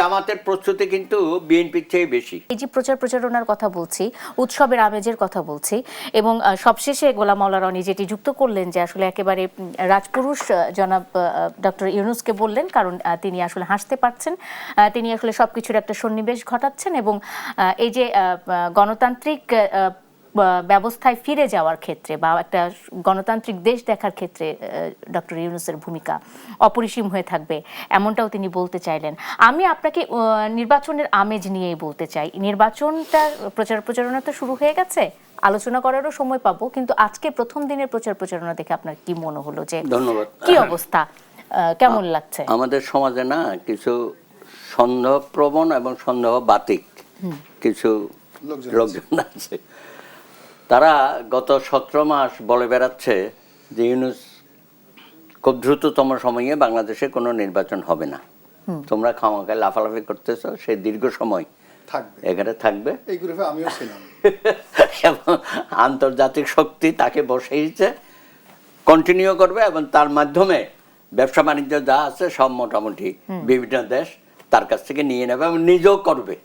জামাতের প্রস্তুতি কিন্তু বিএনপির চেয়ে বেশি। এই যে প্রচারণার কথা বলছি, উৎসবের আমেজের কথা বলছি, এবং সবশেষে গোলাম মাওলা রনি যেটি যুক্ত করলেন যে আসলে একেবারে রাজপুরুষ জনাব ডক্টর ইউনূসকে বললেন, কারণ তিনি আসলে হাসতে পারছেন, তিনি আসলে সবকিছুর একটা সন্নিবেশ ঘটাচ্ছেন, এবং এই যে গণতান্ত্রিক ব্যবস্থায় ফিরে যাওয়ার ক্ষেত্রে বা একটা গণতান্ত্রিক দেশ দেখার ক্ষেত্রে ডক্টর ইউনূসের ভূমিকা অপরিসীম হয়ে থাকবে, এমনটাও তিনি বলতে চাইলেন। আমি আপনাকে নির্বাচনের আমেজ নিয়েই বলতে চাই। নির্বাচনটা প্রচারণা তো শুরু হয়ে গেছে, আলোচনা করারও সময় পাবো, কিন্তু আজকে প্রথম দিনের প্রচারণা দেখে আপনার কি মনে হলো, যে ধন্যবাদ, কি অবস্থা, কেমন লাগছে? আমাদের সমাজে না কিছু সন্দেহপ্রবণ এবং সন্দেহবাতিক কিছু লোকজন আছে, তারা গত 17 মাস বলে বেড়াচ্ছে যে ইউনূস খুব দ্রুততম সময়ে বাংলাদেশে কোনো নির্বাচন হবে না, তোমরা খামাখায় লাফালাফি করতেছো, সে দীর্ঘ সময় এখানে থাকবে। এই গ্রুপে আমিও ছিলাম। এবং আন্তর্জাতিক শক্তি তাকে বসেইছে, কন্টিনিউ করবে, এবং তার মাধ্যমে ব্যবসা বাণিজ্য যা আছে সব মোটামুটি বিভিন্ন দেশ তার কাছ থেকে নিয়ে নেবে এবং নিজেও করবে।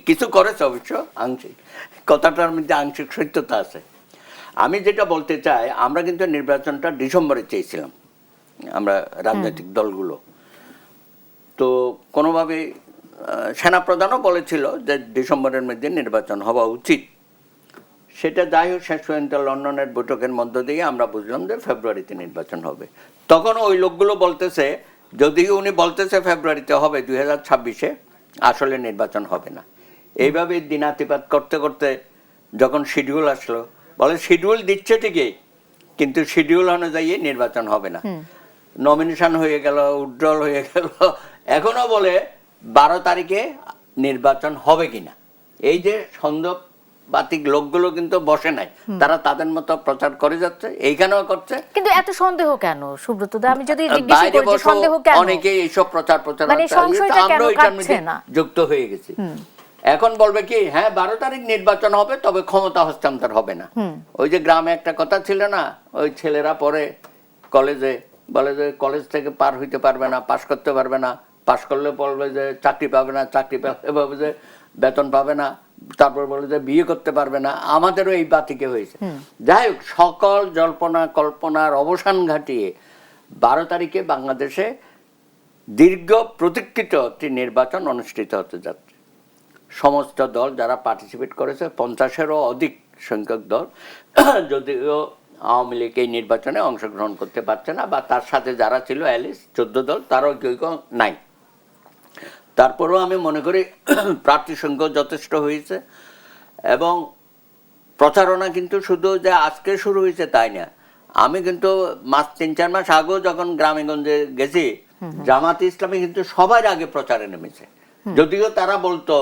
কিছু করেছে অবশ্য আংশিক, কথাটার মধ্যে আংশিক সত্যতা আছে। আমি যেটা বলতে চাই, আমরা কিন্তু নির্বাচনটা ডিসেম্বরে চেয়েছিলাম, আমরা রাজনৈতিক দলগুলো। তো কোনোভাবে সেনাপ্রধানও বলেছিল যে ডিসেম্বরের মধ্যে নির্বাচন হওয়া উচিত। সেটা যাই হোক, শেষ পর্যন্ত লন্ডনের বৈঠকের মধ্য দিয়ে আমরা বুঝলাম যে ফেব্রুয়ারিতে নির্বাচন হবে। তখন ওই লোকগুলো বলতেছে, যদিও উনি বলতেছে ফেব্রুয়ারিতে হবে 2026-এ, আসলে নির্বাচন হবে না। এইভাবে দিনাতিপাত করতে করতে যখন শিডিউল আসলো, বলে শিডিউল দিচ্ছে ঠিকই, কিন্তু শিডিউল অনুযায়ী নির্বাচন হবে না। নমিনেশন হয়ে গেল, উইথড্রল হয়ে গেল, এখনো বলে 12 তারিখে নির্বাচন হবে কিনা। এই যে সন্দেহবাতিক লোকগুলো কিন্তু বসে নাই, তারা তাদের মতো প্রচার করে যাচ্ছে, এইখানেও করছে। কিন্তু এত সন্দেহ কেন সুব্রত দা? আমি যদি জিজ্ঞেস করি যে সন্দেহ কেন, অনেকেই এইসব প্রচার মানে সংশয়টা কেন কাটছে না? যুক্ত হয়ে গেছি। এখন বলবে কি, হ্যাঁ 12 তারিখ নির্বাচন হবে, তবে ক্ষমতা হস্তান্তর হবে না। ওই যে গ্রামে একটা কথা ছিল না, ওই ছেলেরা পরে কলেজে বলে যে কলেজ থেকে পার হইতে পারবে না, পাশ করতে পারবে না, পাশ করলে বলবে যে চাকরি পাবে না, চাকরি পেলে বলবে যে বেতন পাবে না, তারপর বলে যে বিয়ে করতে পারবে না। আমাদেরও এই বাতিকে হয়েছে। যাই হোক, সকল জল্পনা কল্পনার অবসান ঘটিয়ে 12 তারিখে বাংলাদেশে দীর্ঘ প্রতীক্ষিত একটি নির্বাচন অনুষ্ঠিত হতে যাচ্ছে। সমস্ত দল যারা পার্টিসিপেট করেছে, 50-এরও অধিক সংখ্যক দল, যদিও আওয়ামী লীগ এই নির্বাচনে অংশগ্রহণ করতে পারছে না, বা তার সাথে যারা ছিল অ্যালিস 14 দল, তারও কেউ কেউ নাই। তারপরেও আমি মনে করি প্রার্থী সংখ্যা যথেষ্ট হয়েছে, এবং প্রচারণা কিন্তু শুধু যে আজকে শুরু হয়েছে তাই না। আমি কিন্তু 3-4 মাস আগেও যখন গ্রামে গঞ্জে গেছি, জামাতে ইসলামী কিন্তু সবার আগে প্রচারে নেমেছে। যদিও তারা বলতো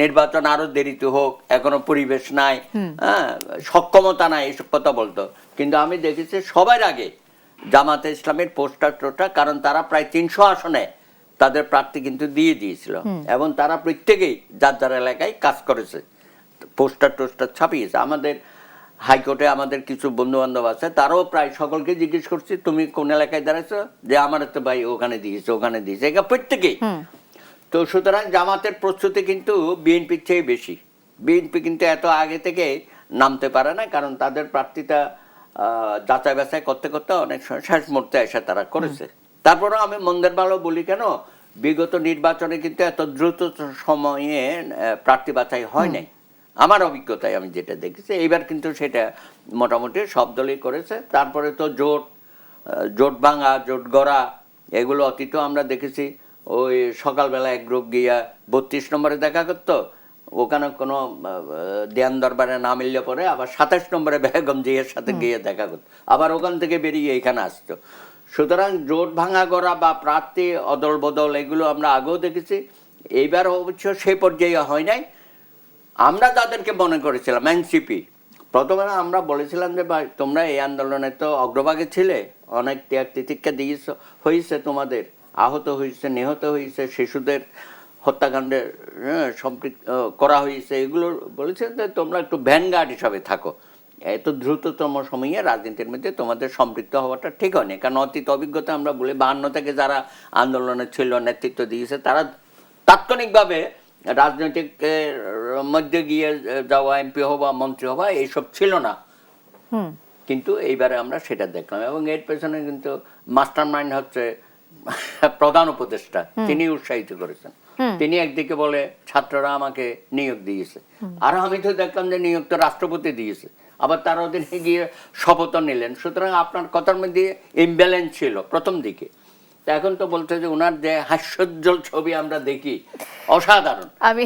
নির্বাচন আরো দেরিতে হোক, এখনো পরিবেশ নাই, সক্ষমতা নাই, এইসব কথা বলতো, কিন্তু আমি দেখেছি সবার আগে জামাতে ইসলামের পোস্টার টোস্টার, কারণ তারা প্রায় 300 আসনে তাদের প্রার্থী কিন্তু দিয়ে দিয়েছিল, এবং তারা প্রত্যেকেই যার যার এলাকায় কাজ করেছে, পোস্টার টোস্টার ছাপিয়েছে। আমাদের হাইকোর্টে আমাদের কিছু বন্ধু বান্ধব আছে, তারাও প্রায় সকলকে জিজ্ঞেস করছি তুমি কোন এলাকায় দাঁড়াইছো, যে আমার তো ভাই ওখানে দিয়েছে, ওখানে দিয়েছে, এটা প্রত্যেকেই। তো সুতরাং জামাতের প্রস্তুতি কিন্তু বিএনপির চেয়ে বেশি। বিএনপি কিন্তু এত আগে থেকে নামতে পারে না, কারণ তাদের প্রার্থীটা যাচাই বাছাই করতে করতে অনেক সময় শেষ মুহূর্তে এসে তারা করেছে। তারপরেও আমি মন্দের ভালো বলি কেন, বিগত নির্বাচনে কিন্তু এত দ্রুত সময়ে প্রার্থী বাছাই হয় নাই, আমার অভিজ্ঞতায় আমি যেটা দেখেছি। এইবার কিন্তু সেটা মোটামুটি সব দলই করেছে। তারপরে তো জোট ভাঙা, জোট গড়া, এগুলো অতীতেও আমরা দেখেছি। ওই সকালবেলা এক গ্রুপ গিয়া 32 নম্বরে দেখা করতো, ওখানে কোনো দেয়ান দরবারে না মিললে পরে আবার 27 নম্বরে বেগম জিয়ার সাথে গিয়ে দেখা করতো, আবার ওখান থেকে বেরিয়ে এখানে আসতো। সুতরাং জোট ভাঙা গড়া বা প্রার্থী অদল বদল এগুলো আমরা আগেও দেখেছি। এইবার অবশ্য সেই পর্যায়ে হয় নাই। আমরা যাদেরকে মনে করেছিলাম এনসিপি, প্রথমে আমরা বলেছিলাম যে ভাই তোমরা এই আন্দোলনে তো অগ্রভাগে ছিলে, অনেক ত্যাগ তিতিক্ষা দিয়েছ, হয়েছে তোমাদের, আহত হয়েছে, নিহত হয়েছে, শিশুদের হত্যাকাণ্ডে সম্পৃক্ত করা হয়েছে, এগুলো বলেছেন যে তোমরা একটু ভ্যানগার্ড হিসাবে থাকো, এত দ্রুততম সময়ে রাজনীতির মধ্যে তোমাদের সম্পৃক্ত হওয়াটা ঠিক হয়নি। কারণ অতীত অভিজ্ঞতা আমরা বলি 52 থেকে যারা আন্দোলনে ছিল, নেতৃত্ব দিয়েছে, তাৎক্ষণিকভাবে রাজনৈতিক মধ্যে গিয়ে যাওয়া, এমপি হওয়া, মন্ত্রী হওয়া এইসব ছিল না। কিন্তু এইবারে আমরা সেটা দেখলাম, এবং এর পেছনে কিন্তু মাস্টার মাইন্ড হচ্ছে প্রধান উপদেষ্টা, তিনি উৎসাহিত করেছেন। তিনি একদিকে বলে ছাত্ররা আমাকে নিয়োগ দিয়েছে, আর আমি তো দেখলাম যে নিয়োগ তো রাষ্ট্রপতি দিয়েছে, আবার তার অধীনে গিয়ে শপথ নিলেন। সুতরাং আপনার কথার মধ্যে ইমব্যালেন্স ছিল প্রথম দিকে। তা এখন তো বলতে যে ওনার যে হাস্যোজ্জ্বল ছবি আমরা দেখি, অসাধারণ। আমি